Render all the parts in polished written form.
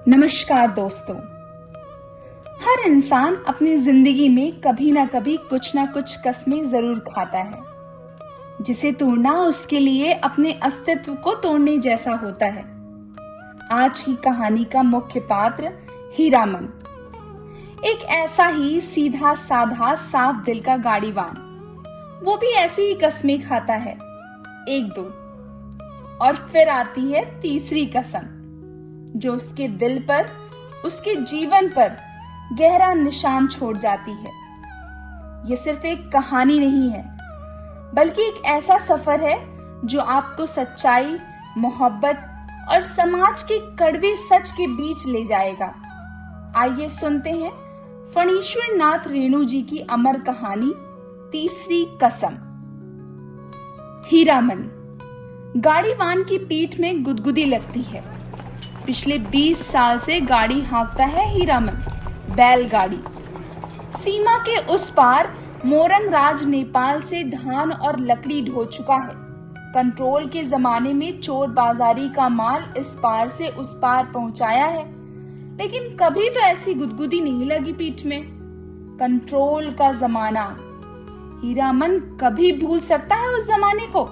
नमस्कार दोस्तों। हर इंसान अपनी जिंदगी में कभी ना कभी कुछ ना कुछ कस्में जरूर खाता है, जिसे तोड़ना उसके लिए अपने अस्तित्व को तोड़ने जैसा होता है। आज की कहानी का मुख्य पात्र हीरामन, एक ऐसा ही सीधा साधा साफ दिल का गाड़ीवान। वो भी ऐसी ही कस्में खाता है, एक दो, और फिर आती है तीसरी कसम, जो उसके दिल पर, उसके जीवन पर गहरा निशान छोड़ जाती है। ये सिर्फ एक कहानी नहीं है, बल्कि एक ऐसा सफर है जो आपको सच्चाई, मोहब्बत और समाज के कड़वे सच के बीच ले जाएगा। आइए सुनते हैं फणीश्वर नाथ रेणु जी की अमर कहानी, तीसरी कसम। हीरामन। गाड़ीवान की पीठ में गुदगुदी लगती है। पिछले 20 साल से गाड़ी हाँकता है हीरामन, बैलगाड़ी। सीमा के उस पार मोरंग राज नेपाल से धान और लकड़ी ढो चुका है। कंट्रोल के जमाने में चोर बाजारी का माल इस पार से उस पार पहुंचाया है, लेकिन कभी तो ऐसी गुदगुदी नहीं लगी पीठ में। कंट्रोल का जमाना, हीरामन कभी भूल सकता है उस जमाने को?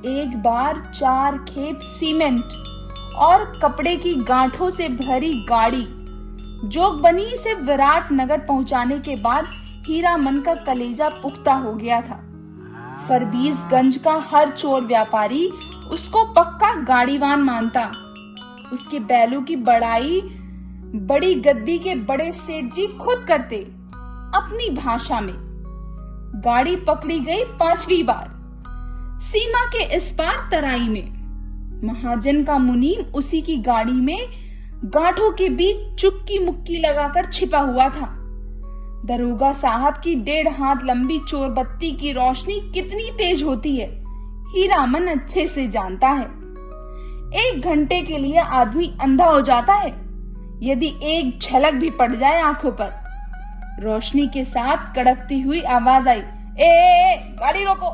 एक बार 4 खेप सीमेंट और कपड़े की गांठों से भरी गाड़ी जोगबनी से विराट नगर पहुंचाने के बाद हीरामन का कलेजा पुख्ता हो गया था। फरबीसगंज का हर चोर व्यापारी उसको पक्का गाड़ीवान मानता। उसके बैलों की बड़ाई बड़ी गद्दी के बड़े सेठ जी खुद करते, अपनी भाषा में। गाड़ी पकड़ी गई 5वीं बार, सीमा के इस पार तराई में। महाजन का मुनीम उसी की गाड़ी में गांठों के बीच चुक्की मुक्की लगाकर छिपा हुआ था। दरोगा साहब की 1.5 हाथ लंबी चोरबत्ती की रोशनी कितनी तेज होती है, हीरामन अच्छे से जानता है। 1 घंटे के लिए आदमी अंधा हो जाता है यदि एक झलक भी पड़ जाए आंखों पर। रोशनी के साथ कड़कती हुई आवाज आई, ए गाड़ी रोको,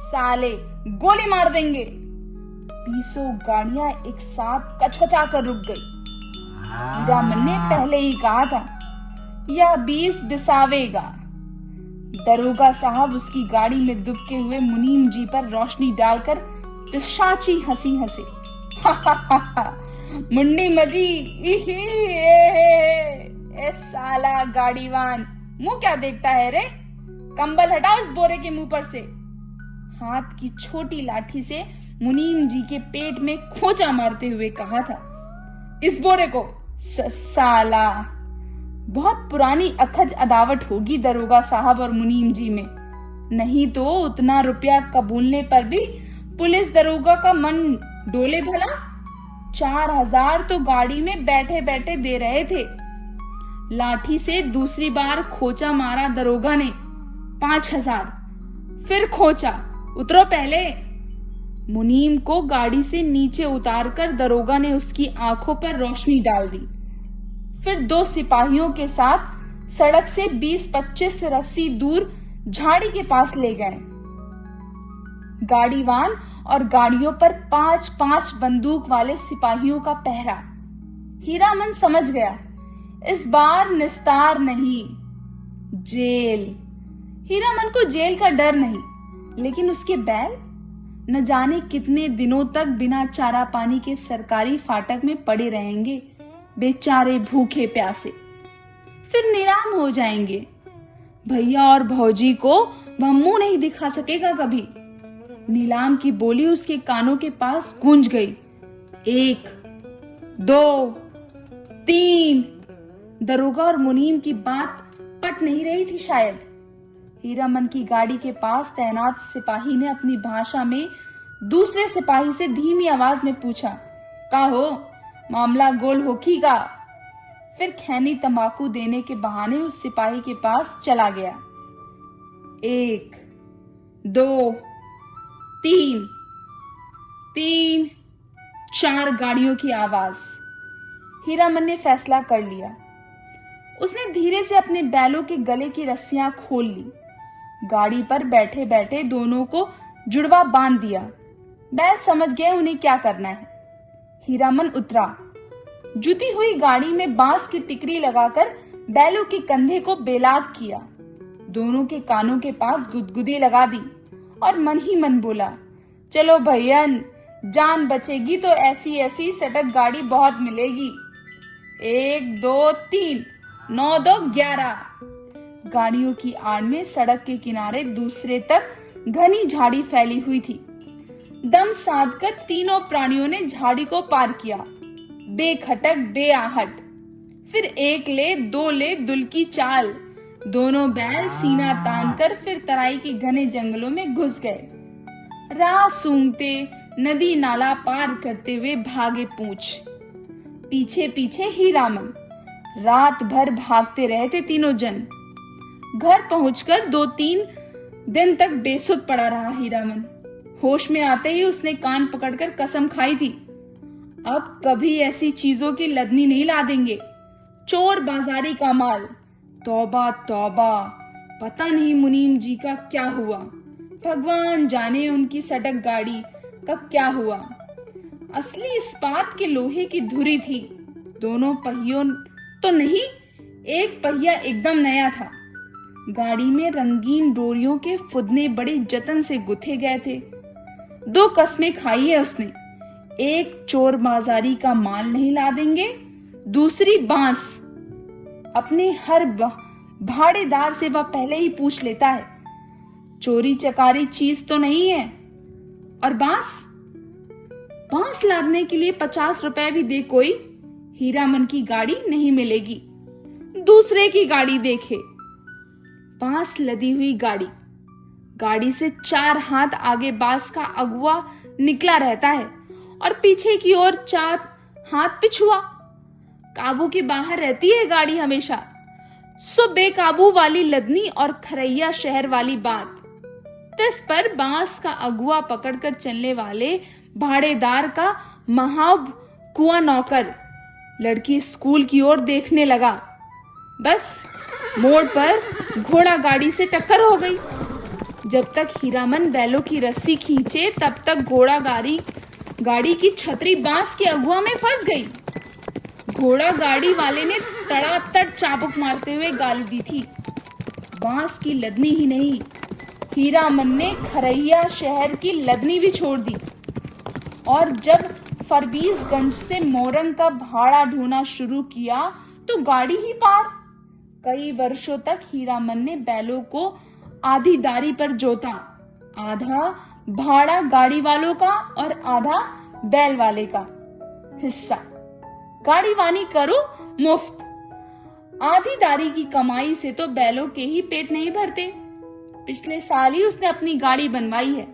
साले गोली मार देंगे। 20 गाड़ियां एक साथ कचकचा कर रुक गई। हीरामन ने पहले ही कहा था, यह 20 बिसावेगा। दरोगा साहब उसकी गाड़ी में दुबके हुए मुनीम जी पर रोशनी डालकर पिशाची हंसी हंसे। मुंडी मजी, ए साला गाड़ीवान, मुंह क्या देखता है रे? कंबल हटाओ इस बोरे के मुंह पर से। हाथ की छोटी लाठी से मुनीम जी के पेट में खोचा मारते हुए कहा था, इस बोरे को। साला, बहुत पुरानी अखज अदावट होगी दरोगा साहब और मुनीम जी में। नहीं तो उतना रुपया कबूलने पर भी पुलिस दरोगा का मन डोले भला? 4000 तो गाड़ी में बैठे बैठे दे रहे थे। लाठी से दूसरी बार खोचा मारा दरोगा ने, 5000। फिर खोचा, उतरो पहले। मुनीम को गाड़ी से नीचे उतारकर दरोगा ने उसकी आंखों पर रोशनी डाल दी। फिर 2 सिपाहियों के साथ सड़क से 20-25 रस्सी दूर झाड़ी के पास ले गए। गाड़ीवान और गाड़ियों पर 5-5 बंदूक वाले सिपाहियों का पहरा। हीरामन समझ गया, इस बार निस्तार नहीं, जेल। हीरामन को जेल का डर नहीं, लेकिन उसके बैल न जाने कितने दिनों तक बिना चारा पानी के सरकारी फाटक में पड़े रहेंगे, बेचारे भूखे प्यासे। फिर नीलाम हो जाएंगे। भैया और भौजी को वह मुंह नहीं दिखा सकेगा कभी। नीलाम की बोली उसके कानों के पास गूंज गई। 1, 2, 3। दरोगा और मुनीम की बात पट नहीं रही थी शायद। हीरामन की गाड़ी के पास तैनात सिपाही ने अपनी भाषा में दूसरे सिपाही से धीमी आवाज में पूछा, का हो, मामला गोल होखी का? फिर खैनी तंबाकू देने के बहाने उस सिपाही के पास चला गया। 1, 2, 3, 4 गाड़ियों की आवाज। हीरामन ने फैसला कर लिया। उसने धीरे से अपने बैलों के गले की रस्सियां खोल ली। गाड़ी पर बैठे बैठे दोनों को जुड़वा बांध दिया। बैल समझ गए उन्हें क्या करना है। हीरामन उतरा। जुती हुई गाड़ी में बांस की टिकरी लगाकर बैलों के कंधे को बेलाग किया, दोनों के कानों के पास गुदगुदी लगा दी और मन ही मन बोला, चलो भैयन, जान बचेगी तो ऐसी ऐसी सटक गाड़ी बहुत मिलेगी। 1 2 3 9 2 11। गाड़ियों की आड़ में सड़क के किनारे दूसरे तक घनी झाड़ी फैली हुई थी। दम साधकर तीनों प्राणियों ने झाड़ी को पार किया, बेखटक बेआहट। फिर 1 ले 2 ले दुल की चाल। दोनों बैल सीना तानकर फिर तराई के घने जंगलों में घुस गए। राह सूंघते नदी नाला पार करते हुए भागे पूंछ। पीछे पीछे हीरामन। रात भर भागते रहे थे तीनों जन। घर पहुंचकर 2-3 दिन तक बेसुध पड़ा रहा हीरामन। होश में आते ही उसने कान पकड़कर कसम खाई थी, अब कभी ऐसी चीजों की लदनी नहीं ला देंगे। चोर बाजारी का माल। तौबा तौबा, पता नहीं मुनीम जी का क्या हुआ, भगवान जाने उनकी सटक गाड़ी का क्या हुआ। असली इस्पात के लोहे की धुरी थी। दोनों पहियों तो नहीं, एक पहिया एकदम नया था। गाड़ी में रंगीन डोरियों के फुदने बड़े जतन से गुथे गए थे। 2 कस्में खाई है उसने, एक चोर बाजारी का माल नहीं ला देंगे, दूसरी बांस। अपने हर भाड़ेदार से वह पहले ही पूछ लेता है, चोरी चकारी चीज तो नहीं है। और बांस लादने के लिए 50 रुपए भी दे कोई, हीरामन की गाड़ी नहीं मिलेगी, दूसरे की गाड़ी देखे। बांस लदी हुई गाड़ी से 4 हाथ आगे बांस का अगुआ निकला रहता है और पीछे की ओर 4 हाथ पिछुआ। काबू के बाहर रहती है गाड़ी हमेशा। सो बेकाबू वाली लदनी और खरैया शहर वाली बात। तिस पर बांस का अगुआ पकड़कर चलने वाले भाड़ेदार का महाब कुआं नौकर। लड़की स्कूल की ओर देखने लगा। बस मोड़ पर घोड़ा गाड़ी से टक्कर हो गई। जब तक हीरामन बैलों की रस्सी खींचे तब तक घोड़ा गाड़ी की छतरी बांस के अगुआ में फंस गई। घोड़ा गाड़ी वाले ने तड़ातड़ चाबुक मारते हुए गाली दी थी। बांस की लदनी ही नहीं, हीरामन ने खरैया शहर की लदनी भी छोड़ दी। और जब फरबीसगंज से मोरंग का भाड़ा ढूंढना शुरू किया तो गाड़ी ही पार। कई वर्षों तक हीरामन ने बैलों को आधी दारी पर जोता, आधा भाड़ा गाड़ी वालों का और आधा बैल वाले का हिस्सा। गाड़ी वानी करो मुफ्त। आधी दारी की कमाई से तो बैलों के ही पेट नहीं भरते। पिछले साल ही उसने अपनी गाड़ी बनवाई है।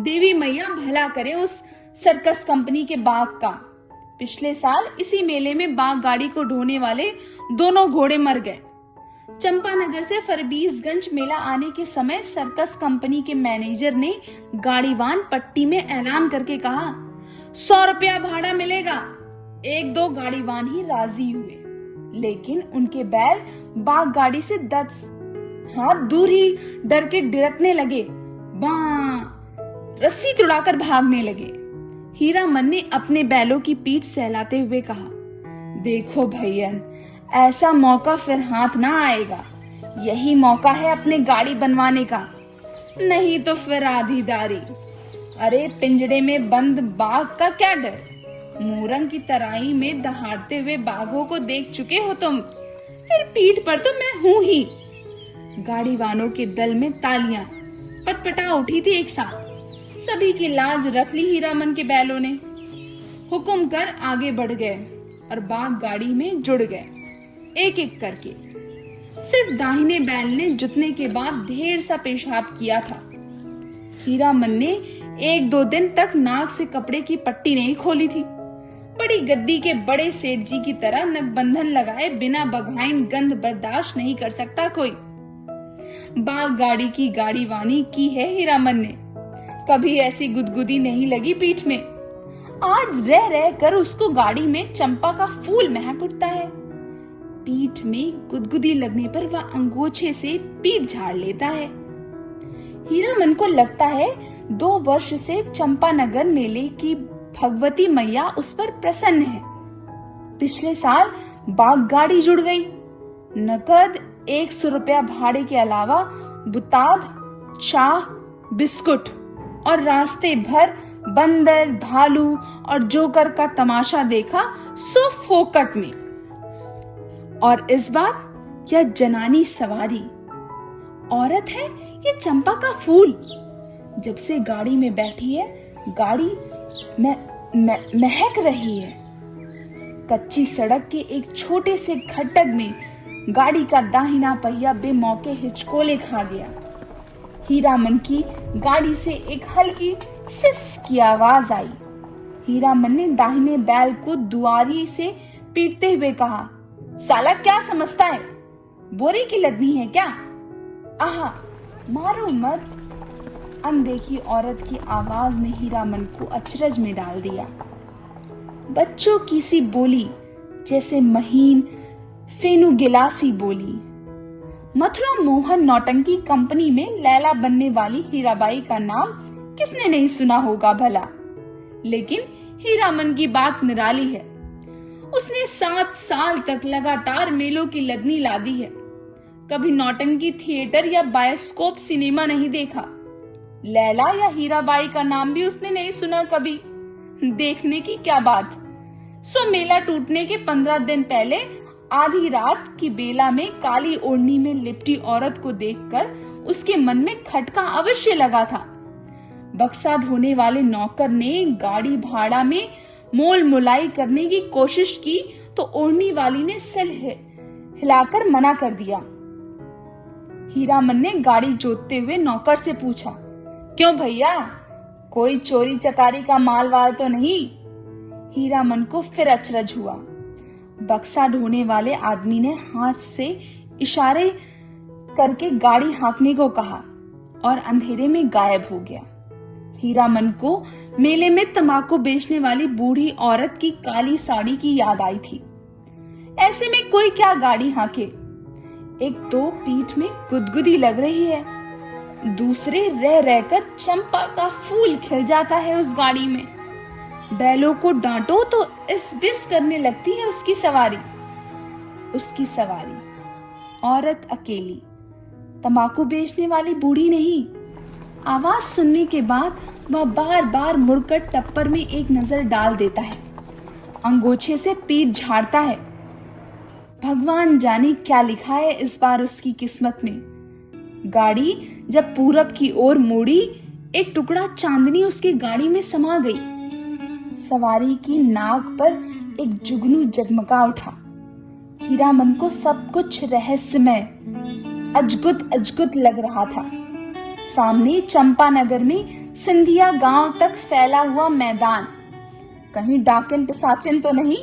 देवी मैया भला करे उस सर्कस कंपनी के बाघ का। पिछले साल इसी मेले में बाघ गाड़ी को ढोने वाले दोनों घोड़े मर गए। चंपानगर से फरबीसगंज मेला आने के समय सर्कस कंपनी के मैनेजर ने गाड़ीवान पट्टी में ऐलान करके कहा, 100 रुपया भाड़ा मिलेगा। 1-2 गाड़ीवान ही राजी हुए, लेकिन उनके बैल बाघ गाड़ी से 10 हाथ दूर ही डर के डिरकने लगे, रस्सी तुड़ाकर भागने लगे। हीरामन ने अपने बैलों की पीठ सहलाते हुए कहा, देखो भैयन, ऐसा मौका फिर हाथ ना आएगा। यही मौका है अपने गाड़ी बनवाने का, नहीं तो फिर आधी दारी। अरे पिंजड़े में बंद बाघ का क्या डर, मोरंग की तराई में दहाड़ते हुए बाघों को देख चुके हो तुम, फिर पीठ पर तो मैं हूं ही। गाड़ी वालों के दल में तालियां पटपटा उठी थी एक साथ। सभी की लाज रख ली हीरामन के बैलों ने। हुक्म कर आगे बढ़ गए और बाघ गाड़ी में जुड़ गए, एक एक करके। सिर्फ दाहिने बैल ने जुतने के बाद ढेर सा पेशाब किया था। हीरामन ने 1-2 दिन तक नाक से कपड़े की पट्टी नहीं खोली थी। बड़ी गद्दी के बड़े सेठ जी की तरह नकबंधन लगाए बिना बघाइन गंध बर्दाश्त नहीं कर सकता कोई। बाघ गाड़ी की गाड़ी वानी की है हीरामन ने, कभी ऐसी गुदगुदी नहीं लगी पीठ में। आज रह रह कर उसको गाड़ी में चंपा का फूल महक उठता है। पीठ में गुदगुदी लगने पर वह अंगोछे से पीठ झाड़ लेता है। हीरामन को लगता है 2 वर्ष से चंपानगर मेले की भगवती मैया उस पर प्रसन्न है। पिछले साल बाग गाड़ी जुड़ गई। नकद 100 रुपया भाड़े के अलावा बुताद, चाह, बिस्कुट और रास्ते भर बंदर, भालू और जोकर का तमाशा देखा सो फोकट में। और इस बार यह जनानी सवारी औरत है, ये चंपा का फूल। जब से गाड़ी में बैठी है, गाड़ी महक रही है। कच्ची सड़क के एक छोटे से खड्डक में गाड़ी का दाहिना पहिया बेमौके हिचकोले खा गया। हीरामन की गाड़ी से एक हल्की सिस की आवाज आई। हीरामन ने दाहिने बैल को दुआरी से पीटते हुए कहा, साला क्या समझता है, बोरे की लदनी है क्या? आहा, मारो मत। अनदेखी औरत की आवाज ने हीरामन को अचरज में डाल दिया। बच्चों की सी बोली, जैसे महीन फेनु गिलासी बोली। मथुरा मोहन नौटंकी कंपनी में लैला बनने वाली हीराबाई का नाम किसने नहीं सुना होगा भला। लेकिन हीरामन की बात निराली है। उसने 7 साल तक लगातार मेलों की लदनी लादी है। कभी नौटंकी थिएटर या बायोस्कोप सिनेमा नहीं देखा। लैला या हीराबाई का नाम भी उसने नहीं सुना कभी। देखने की क्या बात। सो मेला टूटने के 15 दिन पहले आधी रात की बेला में काली ओढ़नी में लिपटी औरत को देखकर उसके मन में खटका अवश्य लगा था। बक्सा ढोने वाले नौकर ने गाड़ी भाड़ा में मोल मुलाई करने की कोशिश की तो ओढ़नी वाली ने सिर हिलाकर मना कर दिया। हीरामन ने गाड़ी जोतते हुए नौकर से पूछा, क्यों भैया, कोई चोरी चकारी का माल वाल तो नहीं? हीरामन को फिर अचरज हुआ। बक्सा ढोने वाले आदमी ने हाथ से इशारे करके गाड़ी हाँकने को कहा और अंधेरे में गायब हो गया। हीरामन को मेले में तंबाकू बेचने वाली बूढ़ी औरत की काली साड़ी की याद आई थी। ऐसे में कोई क्या गाड़ी हाँके। एक तो पीठ में गुदगुदी लग रही है, दूसरे रह रहकर चंपा का फूल खिल जाता है उस गाड़ी में। बैलों को डांटो तो इस बिस करने लगती है उसकी सवारी। औरत अकेली, तंबाकू बेचने वाली बूढ़ी नहीं। आवाज सुनने के बाद वह बार बार मुड़कर टप्पर में एक नजर डाल देता है, अंगोछे से पीठ झाड़ता है। भगवान जाने क्या लिखा है इस बार उसकी किस्मत में। गाड़ी जब पूरब की ओर मुड़ी, एक टुकड़ा चांदनी उसकी गाड़ी में समा गई। सवारी की नाक पर एक जुगनू जगमगा उठा। हीरामन को सब कुछ रहस्यमय, अजगुत लग रहा था। सामने चंपानगर में सिंधिया गांव तक फैला हुआ मैदान, कहीं डाकिन पिशाचिन तो नहीं।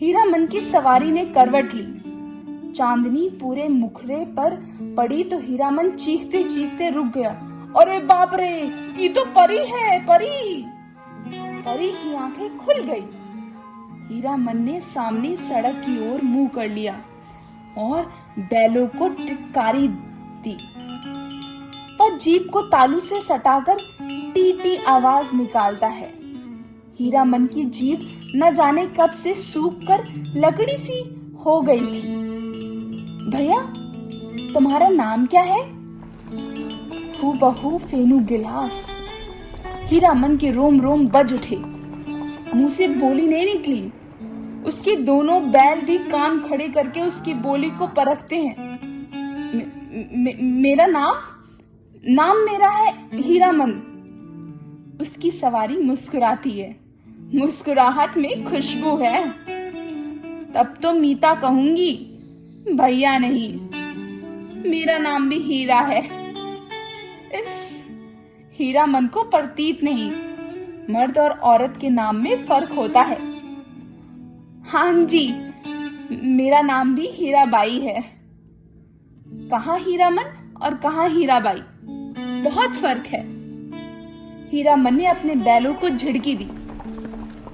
हीरामन की सवारी ने करवट ली। चांदनी पूरे मुखड़े पर पड़ी तो हीरामन चीखते चीखते रुक गया। अरे बाप रे, ये तो परी है, परी। परी की आंखें खुल गई। हीरामन ने सामने सड़क की ओर मुंह कर लिया और बैलों को टिटकारी दी, पर जीप को तालू से सटाकर टी टी आवाज निकालता है। हीरामन की जीप न जाने कब से सूख कर लकड़ी सी हो गई थी। भैया, तुम्हारा नाम क्या है? हूबहू फेनु गिलास। हीरामन के रोम रोम बज उठे। मुंह से बोली नहीं निकली। उसके दोनों बैल भी कान खड़े करके उसकी बोली को परखते हैं। मेरा नाम मेरा है हीरामन। उसकी सवारी मुस्कुराती है। मुस्कुराहट में खुशबू है। तब तो मीता कहूंगी, भैया नहीं, मेरा नाम भी हीरा है। इस हीरामन को प्रतीत नहीं, मर्द और औरत के नाम में फर्क होता है। हाँ जी, मेरा नाम भी हीराबाई है। कहाँ हीरामन और कहाँ हीराबाई, बहुत फर्क है। हीरामन ने अपने बैलों को झिड़की दी।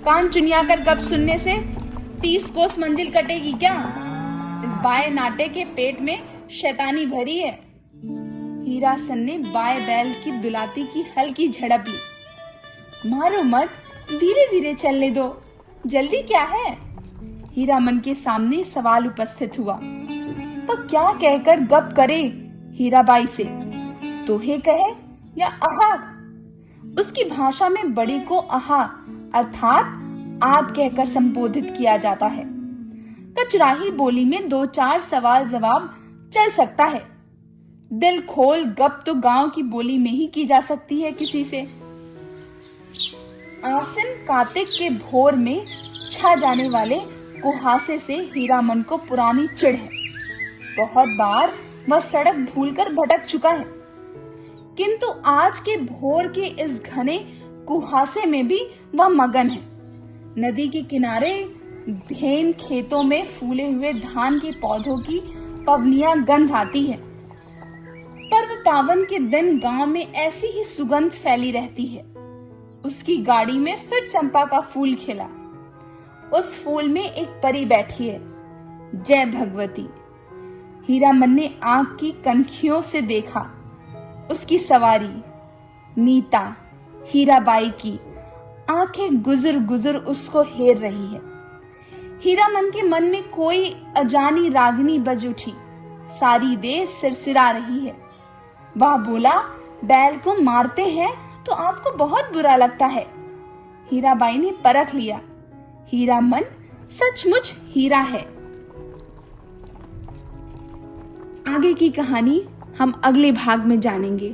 कान चुनिया कर गप सुनने से 30 कोस मंजिल कटेगी क्या? इस बाएं नाटे के पेट में शैतानी भरी है। हीरासन ने बाएं बैल की दुलाती की हल्की झड़प ली। मारो मत, धीरे धीरे चलने दो, जल्दी क्या है? हीरामन के सामने सवाल उपस्थित हुआ। पर क्या कहकर गप करे हीराबाई से? तोहे कहे या आहा? उसकी भाषा में बड़े को आहा अर्थात आप कहकर संबोधित किया जाता है। कचराही बोली में 2-4 सवाल जवाब चल सकता है। दिल खोल गप तो गांव की बोली में ही की जा सकती है किसी से। आसिन कार्तिक के भोर में छा जाने वाले कुहासे से हीरामन को पुरानी चिढ़ है। बहुत बार वह सड़क भूलकर भटक चुका है, किंतु आज के भोर के इस घने कुहासे में भी वह मगन है। नदी के किनारे धेन खेतों में फूले हुए धान के पौधों की पवनियां गंध आती है। पर्व पावन के दिन गांव में ऐसी ही सुगंध फैली रहती है। उसकी गाड़ी में फिर चंपा का फूल खिला। उस फूल में एक परी बैठी है, जय भगवती। हीरामन ने आंख की कनखियों से देखा। उसकी सवारी मीता हीराबाई की आंखें गुजर गुजर उसको हेर रही है। हीरामन के मन में कोई अजानी रागनी बज उठी। सारी देह सिरसिरा रही है। वह बोला, बैल को मारते हैं तो आपको बहुत बुरा लगता है। हीराबाई ने परख लिया, हीरामन सचमुच हीरा है। आगे की कहानी हम अगले भाग में जानेंगे।